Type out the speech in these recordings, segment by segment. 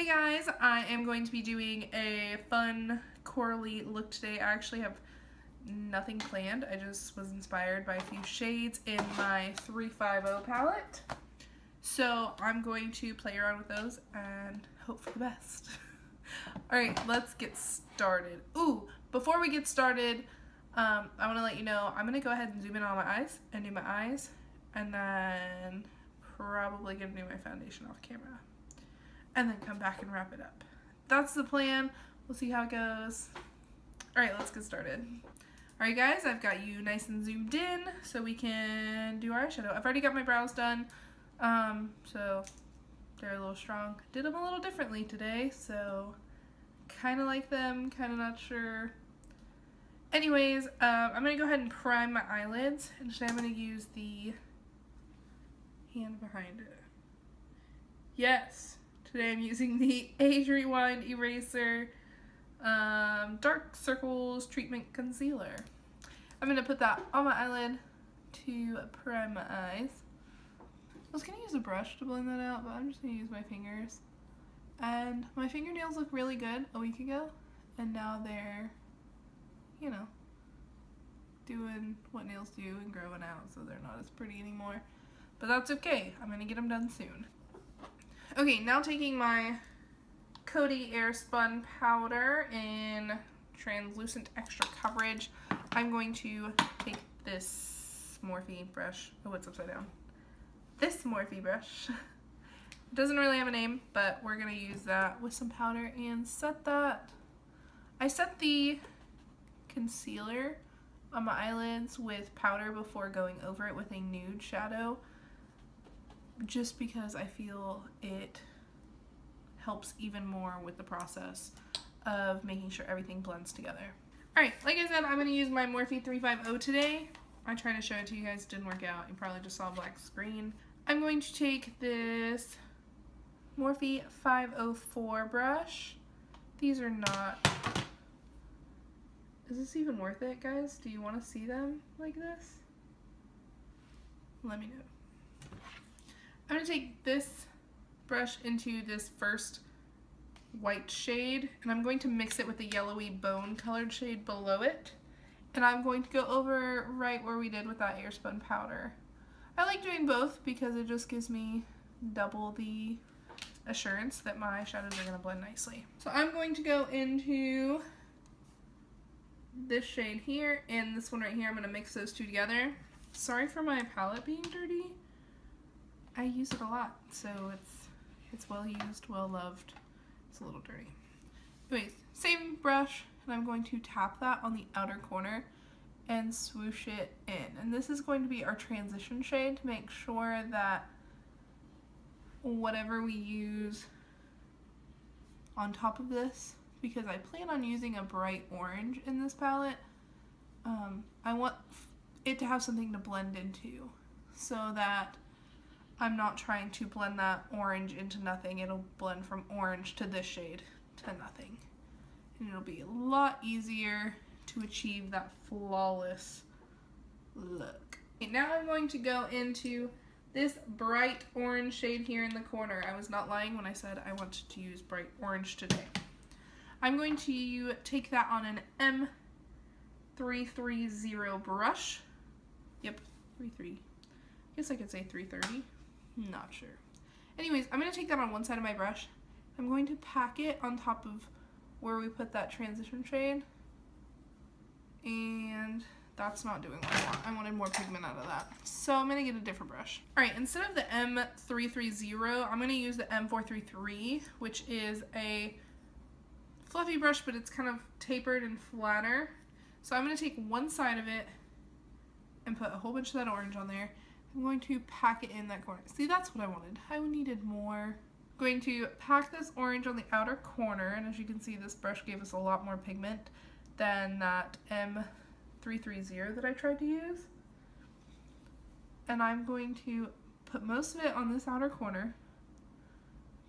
Hey guys, I am going to be doing a fun corally look today. I actually have nothing planned. I just was inspired by a few shades in my 350 palette. So I'm going to play around with those and hope for the best. Alright, let's get started. Ooh, before we get started, I want to let you know I'm going to go ahead and zoom in on my eyes and do my eyes, and then probably going to do my foundation off camera. And then come back and wrap it up. That's the plan. We'll see how it goes. Alright, let's get started. Alright guys, I've got you nice and zoomed in so we can do our eyeshadow. I've already got my brows done, so they're a little strong. Did them a little differently today, so kind of like them, kind of not sure. Anyways, I'm going to go ahead and prime my eyelids, and today I'm going to use the hand behind it. Yes! Today I'm using the Age Rewind Eraser Dark Circles Treatment Concealer. I'm going to put that on my eyelid to prime my eyes. I was going to use a brush to blend that out, but I'm just going to use my fingers. And my fingernails look really good a week ago, and now they're, you know, doing what nails do and growing out, so they're not as pretty anymore. But that's okay. I'm going to get them done soon. Okay, now taking my Coty Airspun powder in translucent extra coverage, I'm going to take this Morphe brush. Oh, it's upside down. This Morphe brush. It doesn't really have a name, but we're going to use that with some powder and set that. I set the concealer on my eyelids with powder before going over it with a nude shadow, just because I feel it helps even more with the process of making sure everything blends together. Alright, like I said, I'm going to use my Morphe 350 today. I tried to show it to you guys, didn't work out. You probably just saw a black screen. I'm going to take this Morphe 504 brush. These are not... Is this even worth it, guys? Do you want to see them like this? Let me know. I'm going to take this brush into this first white shade, and I'm going to mix it with the yellowy bone colored shade below it, and I'm going to go over right where we did with that Airspun powder. I like doing both because it just gives me double the assurance that my shadows are going to blend nicely. So I'm going to go into this shade here and this one right here. I'm going to mix those two together. Sorry for my palette being dirty. I use it a lot, so it's well used, well loved. It's a little dirty. Anyways, same brush, and I'm going to tap that on the outer corner and swoosh it in. And this is going to be our transition shade to make sure that whatever we use on top of this, because I plan on using a bright orange in this palette, I want it to have something to blend into so that I'm not trying to blend that orange into nothing. It'll blend from orange to this shade to nothing. And it'll be a lot easier to achieve that flawless look. Okay, now I'm going to go into this bright orange shade here in the corner. I was not lying when I said I wanted to use bright orange today. I'm going to take that on an M330 brush. Yep, 33. I guess I could say 330. Not sure. Anyways, I'm going to take that on one side of my brush. I'm going to pack it on top of where we put that transition shade. And that's not doing what I want. I wanted more pigment out of that. So I'm going to get a different brush. Alright, instead of the M330, I'm going to use the M433, which is a fluffy brush, but it's kind of tapered and flatter. So I'm going to take one side of it and put a whole bunch of that orange on there. I'm going to pack it in that corner. See, that's what I wanted. I needed more. I'm going to pack this orange on the outer corner, and as you can see, this brush gave us a lot more pigment than that M330 that I tried to use. And I'm going to put most of it on this outer corner,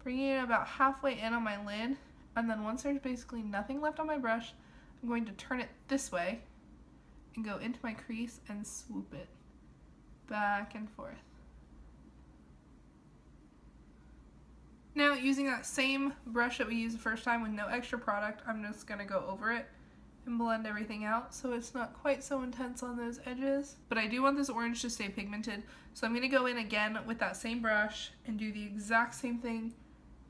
bringing it about halfway in on my lid, and then once there's basically nothing left on my brush, I'm going to turn it this way and go into my crease and swoop it back and forth. Now, using that same brush that we used the first time with no extra product, I'm just going to go over it and blend everything out so it's not quite so intense on those edges. But I do want this orange to stay pigmented, so I'm going to go in again with that same brush and do the exact same thing,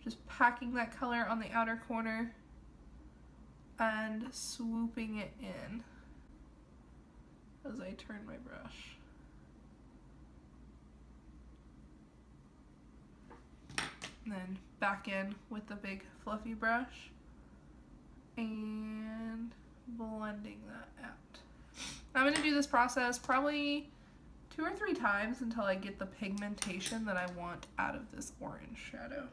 just packing that color on the outer corner and swooping it in as I turn my brush. And then back in with the big fluffy brush and blending that out. I'm going to do this process probably 2 or 3 times until I get the pigmentation that I want out of this orange shadow.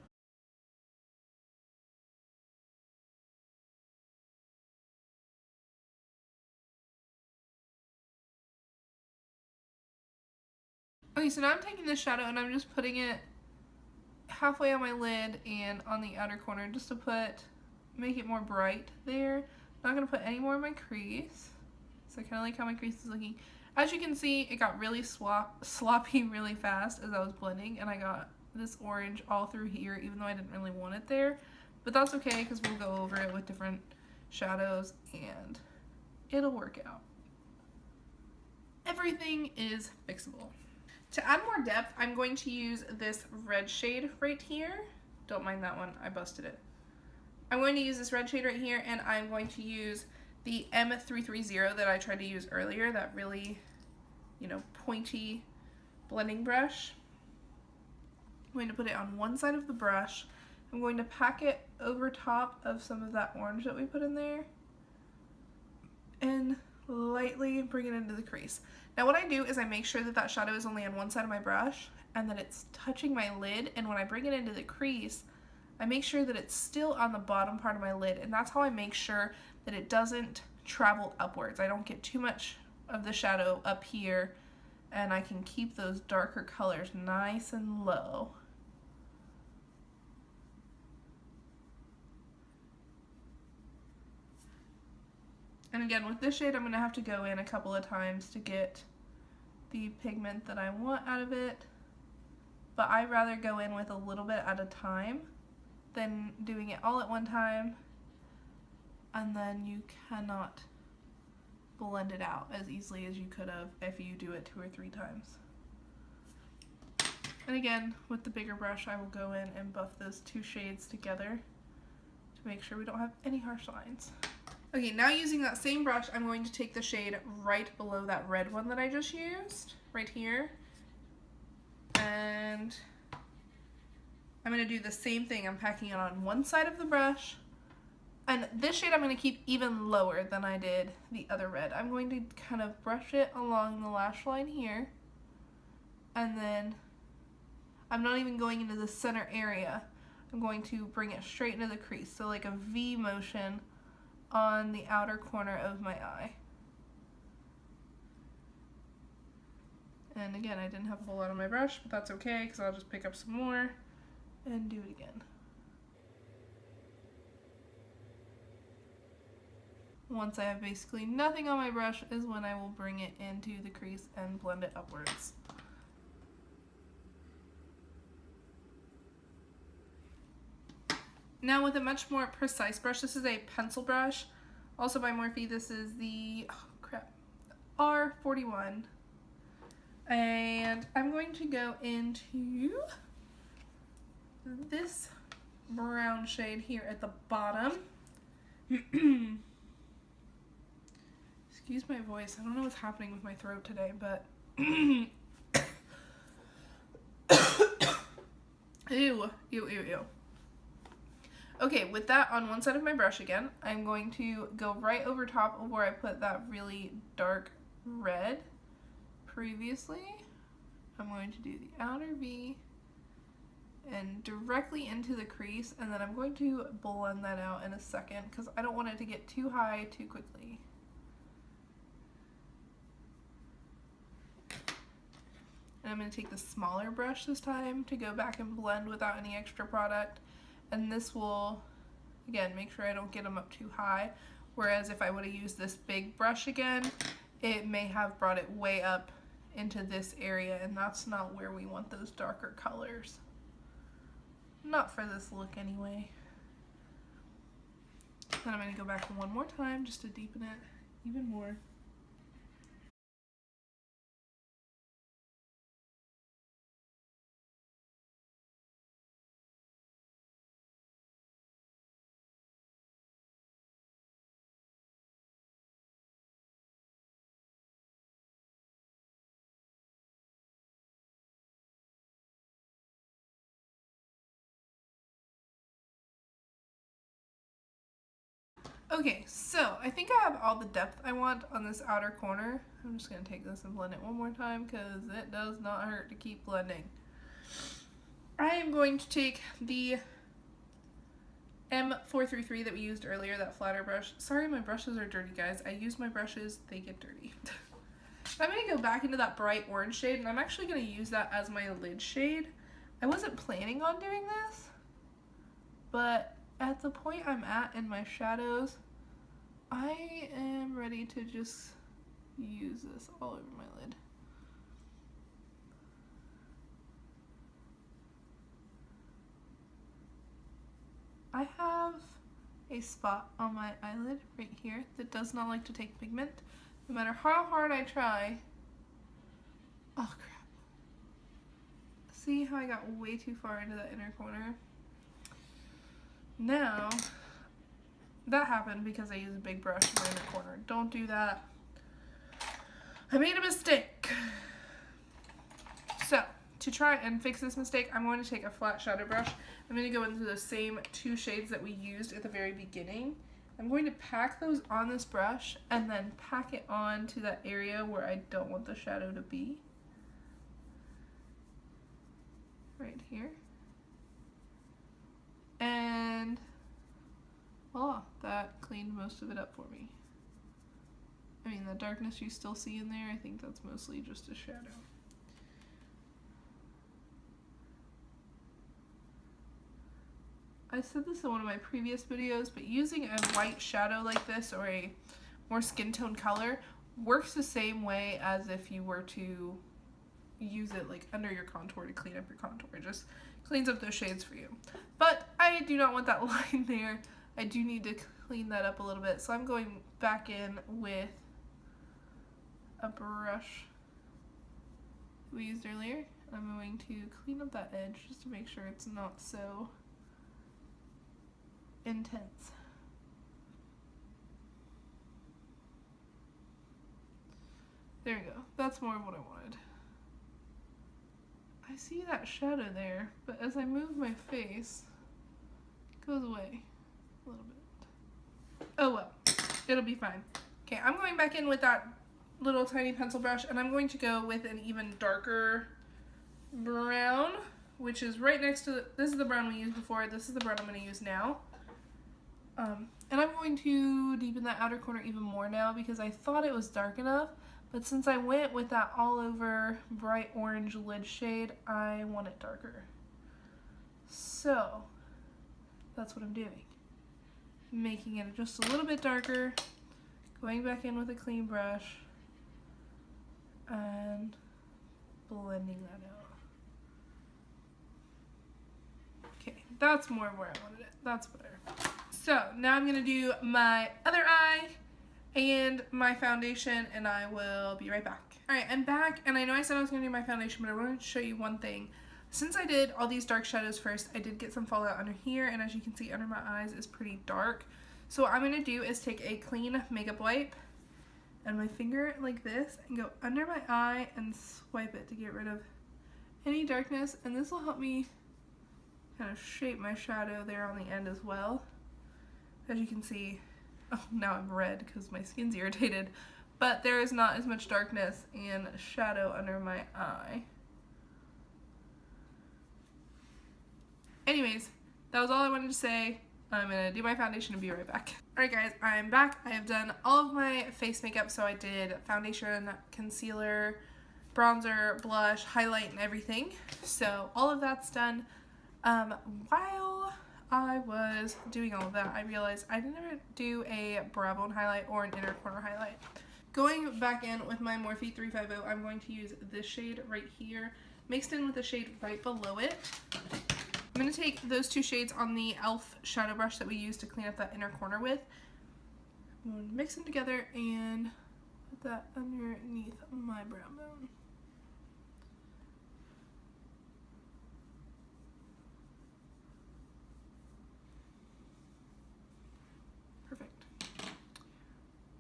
Okay, so now I'm taking this shadow and I'm just putting it halfway on my lid and on the outer corner just to make it more bright there. I'm not going to put any more in my crease. So I kind of like how my crease is looking. As you can see, it got really sloppy really fast as I was blending, and I got this orange all through here even though I didn't really want it there. But that's okay because we'll go over it with different shadows and it'll work out. Everything is fixable. To add more depth, I'm going to use this red shade right here. Don't mind that one, I busted it. I'm going to use this red shade right here, and I'm going to use the M330 that I tried to use earlier, that really, pointy blending brush. I'm going to put it on one side of the brush. I'm going to pack it over top of some of that orange that we put in there and lightly bring it into the crease. Now what I do is I make sure that that shadow is only on one side of my brush and that it's touching my lid, and when I bring it into the crease, I make sure that it's still on the bottom part of my lid, and that's how I make sure that it doesn't travel upwards. I don't get too much of the shadow up here, and I can keep those darker colors nice and low. And again, with this shade, I'm going to have to go in a couple of times to get the pigment that I want out of it, but I'd rather go in with a little bit at a time than doing it all at one time, and then you cannot blend it out as easily as you could have if you do it 2 or 3 times. And again, with the bigger brush, I will go in and buff those 2 shades together to make sure we don't have any harsh lines. Okay, now using that same brush, I'm going to take the shade right below that red one that I just used, right here, and I'm going to do the same thing. I'm packing it on one side of the brush, and this shade I'm going to keep even lower than I did the other red. I'm going to kind of brush it along the lash line here, and then I'm not even going into the center area. I'm going to bring it straight into the crease, so like a V motion on the outer corner of my eye. And again, I didn't have a whole lot on my brush, but that's okay because I'll just pick up some more and do it again. Once I have basically nothing on my brush is when I will bring it into the crease and blend it upwards. Now with a much more precise brush, this is a pencil brush, also by Morphe. This is the, R41. And I'm going to go into this brown shade here at the bottom. Excuse my voice. I don't know what's happening with my throat today, but ew. Okay, with that on one side of my brush again, I'm going to go right over top of where I put that really dark red previously. I'm going to do the outer V and directly into the crease, and then I'm going to blend that out in a second because I don't want it to get too high too quickly. And I'm going to take the smaller brush this time to go back and blend without any extra product. And this will, again, make sure I don't get them up too high. Whereas if I would have used this big brush again, it may have brought it way up into this area, and that's not where we want those darker colors. Not for this look anyway. Then I'm going to go back one more time just to deepen it even more. Okay, so I think I have all the depth I want on this outer corner. I'm just going to take this and blend it one more time because it does not hurt to keep blending. I am going to take the M433 that we used earlier, that flatter brush. Sorry, my brushes are dirty, guys. I use my brushes, they get dirty. I'm going to go back into that bright orange shade, and I'm actually going to use that as my lid shade. I wasn't planning on doing this, but at the point I'm at in my shadows, I am ready to just use this all over my lid. I have a spot on my eyelid right here that does not like to take pigment. No matter how hard I try. Oh crap. See how I got way too far into that inner corner? Now, that happened because I used a big brush in the inner corner. Don't do that. I made a mistake. So, to try and fix this mistake, I'm going to take a flat shadow brush. I'm going to go into the same two shades that we used at the very beginning. I'm going to pack those on this brush and then pack it on to that area where I don't want the shadow to be. Right here. And voila, that cleaned most of it up for me. I mean, the darkness you still see in there, I think that's mostly just a shadow. I said this in one of my previous videos, but using a white shadow like this or a more skin tone color works the same way as if you were to use it like under your contour to clean up your contour. It just cleans up those shades for you. But I do not want that line there. I do need to clean that up a little bit. So I'm going back in with a brush we used earlier. I'm going to clean up that edge just to make sure it's not so intense. There we go. That's more of what I wanted. I see that shadow there, but as I move my face, it goes away a little bit. Oh well, it'll be fine. Okay, I'm going back in with that little tiny pencil brush, and I'm going to go with an even darker brown, which is right next to this is the brown we used before, this is the brown I'm going to use now. And I'm going to deepen that outer corner even more now because I thought it was dark enough, but since I went with that all over bright orange lid shade, I want it darker. So that's what I'm doing. Making it just a little bit darker, going back in with a clean brush, and blending that out. Okay, that's more where I wanted it. That's better. So now I'm going to do my other eye and my foundation, and I will be right back. Alright, I'm back, and I know I said I was going to do my foundation, but I wanted to show you one thing. Since I did all these dark shadows first, I did get some fallout under here, and as you can see, under my eyes is pretty dark. So what I'm going to do is take a clean makeup wipe and my finger like this and go under my eye and swipe it to get rid of any darkness, and this will help me kind of shape my shadow there on the end as well. As you can see, oh, now I'm red because my skin's irritated, but there is not as much darkness and shadow under my eye. Anyways, that was all I wanted to say. I'm gonna do my foundation and be right back. Alright guys, I'm back. I have done all of my face makeup, so I did foundation, concealer, bronzer, blush, highlight, and everything. So all of that's done. While I was doing all of that, I realized I didn't ever do a brow bone highlight or an inner corner highlight. Going back in with my Morphe 350, I'm going to use this shade right here, mixed in with the shade right below it. I'm going to take those two shades on the e.l.f. shadow brush that we used to clean up that inner corner with. I'm going to mix them together and put that underneath my brow bone. Perfect.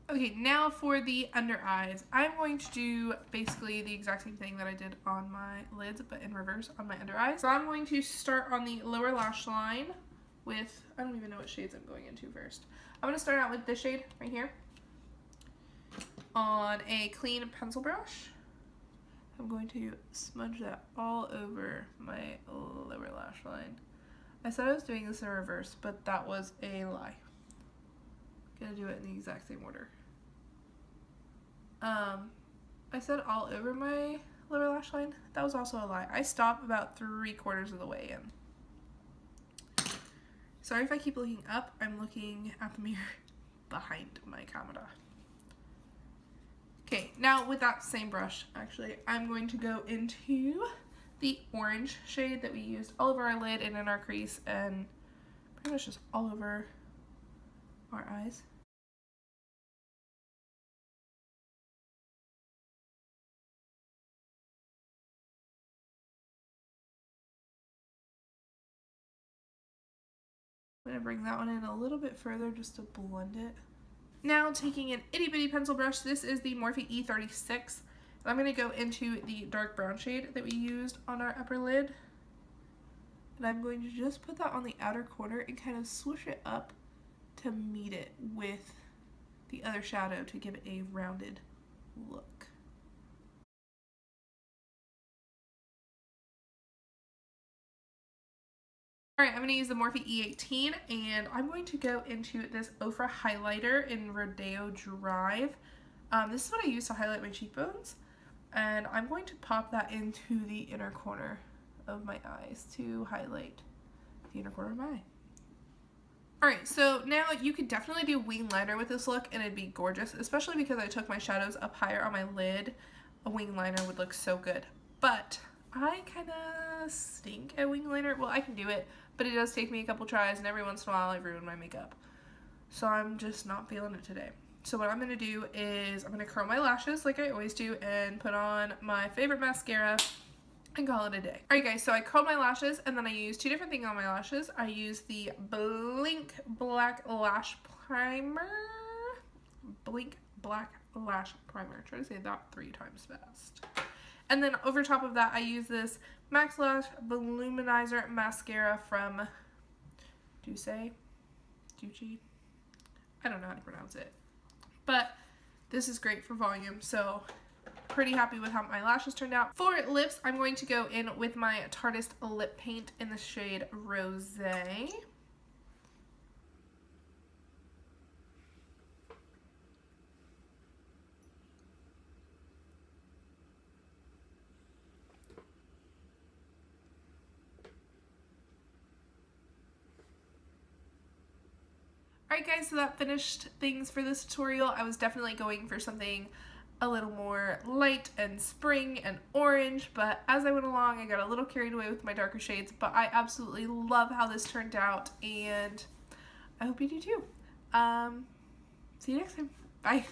Okay, now for the under eyes. I'm going to do basically the exact same thing that I did on my lids, but in reverse on my under eyes. So I'm going to start on the lower lash line with, I don't even know what shades I'm going into first. I'm going to start out with this shade right here on a clean pencil brush. I'm going to smudge that all over my lower lash line. I said I was doing this in reverse, but that was a lie. I'm gonna do it in the exact same order. I said all over my lower lash line. That was also a lie. I stopped about 3/4 of the way in. Sorry if I keep looking up. I'm looking at the mirror behind my camera. Okay, now with that same brush, actually, I'm going to go into the orange shade that we used all over our lid and in our crease and pretty much just all over our eyes. I'm going to bring that one in a little bit further just to blend it. Now taking an itty bitty pencil brush, this is the Morphe E36. And I'm going to go into the dark brown shade that we used on our upper lid. And I'm going to just put that on the outer corner and kind of swoosh it up to meet it with the other shadow to give it a rounded look. Alright, I'm going to use the Morphe E18 and I'm going to go into this Ofra highlighter in Rodeo Drive. This is what I use to highlight my cheekbones, and I'm going to pop that into the inner corner of my eyes to highlight the inner corner of my eye. Alright, so now you could definitely do wing liner with this look and it'd be gorgeous, especially because I took my shadows up higher on my lid. A wing liner would look so good, but I kind of stink at wing liner. Well, I can do it, but it does take me a couple tries, and every once in a while I ruin my makeup. So I'm just not feeling it today. So what I'm going to do is I'm going to curl my lashes like I always do and put on my favorite mascara and call it a day. Alright guys, so I curled my lashes and then I used two different things on my lashes. I used the Blink Black Lash Primer. Blink Black Lash Primer. Try to say that 3 times fast. And then over top of that, I use this Max Lash Voluminizer Mascara from Ducey? I don't know how to pronounce it. But this is great for volume, so pretty happy with how my lashes turned out. For lips, I'm going to go in with my Tarteist lip paint in the shade Rosé. Alright guys, so that finished things for this tutorial. I was definitely going for something a little more light and spring and orange, but as I went along I got a little carried away with my darker shades, but I absolutely love how this turned out and I hope you do too. See you next time. Bye.